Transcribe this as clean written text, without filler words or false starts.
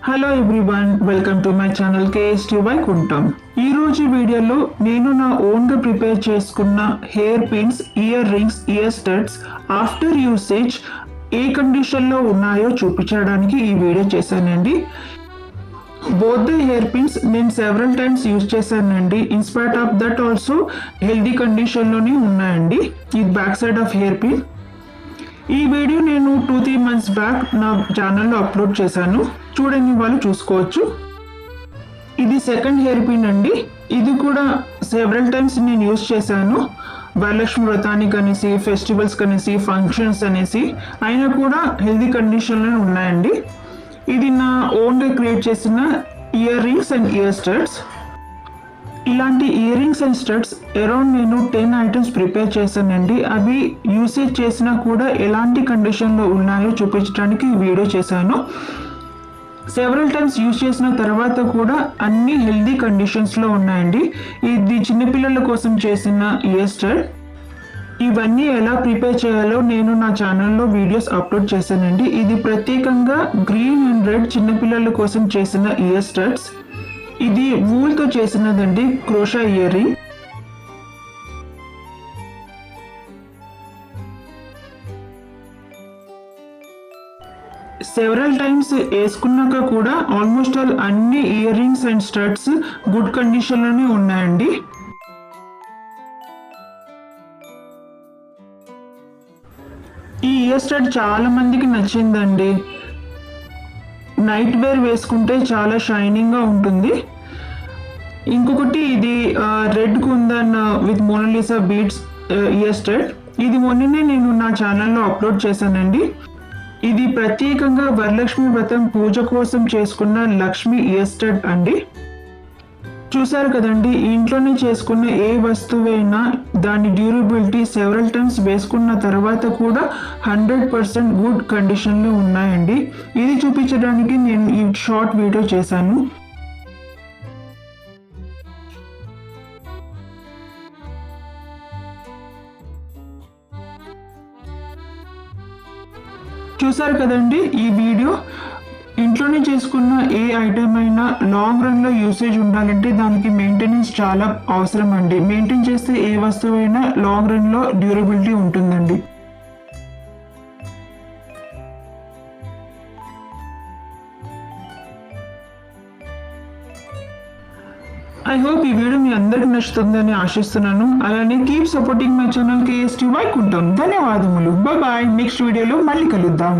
Hello everyone, welcome to my channel KST Vaikuntham. ఈ రోజు వీడియోలో నేను నా ఓన్గా ప్రిపేర్ చేసుకున్న hairpins, earrings, ear studs after usage ఏ కండిషన్లో ఉన్నాయో చూపించడానికి ఈ వీడియో చేశానండి. బోత్ ద హెయిర్ పిన్స్ నేను సెవరల్ టైమ్స్ యూజ్ చేశానండి. In spite of that also healthy కండిషన్లోనే ఉన్నాయండి. ఇది back side of hair pin. ఈ వీడియో నేను 2-3 మంత్స్ బ్యాక్ నా ఛానల్లో అప్లోడ్ చేశాను, చూడని వాళ్ళు చూసుకోవచ్చు. ఇది సెకండ్ హెయిర్ పిన్ అండి. ఇది కూడా సెవరల్ టైమ్స్ నేను యూజ్ చేశాను, వరలక్ష్మి వ్రతానికి అనేసి, ఫెస్టివల్స్ అనేసి, ఫంక్షన్స్ అనేసి. అయినా కూడా హెల్దీ కండిషన్లో ఉన్నాయండి. ఇది నా ఓన్గా క్రియేట్ చేసిన earrings and ear studs. ఇలాంటి earrings and studs around నేను 10 ఐటమ్స్ ప్రిపేర్ చేశానండి. అవి యూసేజ్ చేసినా కూడా ఎలాంటి కండిషన్లో ఉన్నాయో చూపించడానికి వీడియో చేశాను. సెవరల్ టైమ్స్ యూజ్ చేసిన తర్వాత కూడా అన్ని హెల్దీ కండిషన్స్లో ఉన్నాయండి. ఇది చిన్నపిల్లల కోసం చేసిన ఇయర్ స్టడ్. ఇవన్నీ ఎలా ప్రిపేర్ చేయాలో నేను నా ఛానల్లో వీడియోస్ అప్లోడ్ చేశానండి. ఇది ప్రత్యేకంగా గ్రీన్ అండ్ రెడ్ చిన్నపిల్లల కోసం చేసిన ఇయర్ స్టడ్స్. ఇది వూల్తో చేసినదండి, crochet earring. Several times వేసుకున్నాక కూడా ఆల్మోస్ట్ ఆల్ అన్ని earrings and studs good కండిషన్లోనే ఉన్నాయండి. ఈ ఇయర్ స్టడ్ చాలా మందికి నచ్చిందండి. నైట్ వేర్ వేసుకుంటే చాలా షైనింగ్గా ఉంటుంది. ఇంకొకటి ఇది red kundan with Mona Lisa beads ear stud. ఇది మొన్ననే నేను నా ఛానల్లో అప్లోడ్ చేశానండి. ఇది ప్రత్యేకంగా వరలక్ష్మి వ్రతం పూజ కోసం చేసుకున్న లక్ష్మి ఇయర్ స్టడ్ అండి. చూసారు కదండి, ఇంట్లోనే చేసుకున్న ఏ వస్తువైనా దాని డ్యూరబిలిటీ సెవరల్ టైమ్స్ వేసుకున్న తర్వాత కూడా 100% గుడ్ కండిషన్లో ఉన్నాయండి. ఇది చూపించడానికి నేను ఈ షార్ట్ వీడియో చేశాను. చూసారు కదండి, ఈ వీడియో ఇంట్లోనే చేసుకున్న ఏ ఐటమ్ అయినా లాంగ్ రన్లో యూసేజ్ ఉండాలంటే దానికి మెయింటెనెన్స్ చాలా అవసరం అండి. మెయింటైన్ చేస్తే ఏ వస్తువైనా లాంగ్ రన్లో డ్యూరబిలిటీ ఉంటుందండి. ఐ హోప్ ఈ వీడియో మీ అందరికి నచ్చుతుందని ఆశిస్తున్నాను. అలానే keep supporting my channel KST Vaikuntham. ధన్యవాదములు. బాయ్. నెక్స్ట్ వీడియోలో మళ్ళీ కలుద్దాం.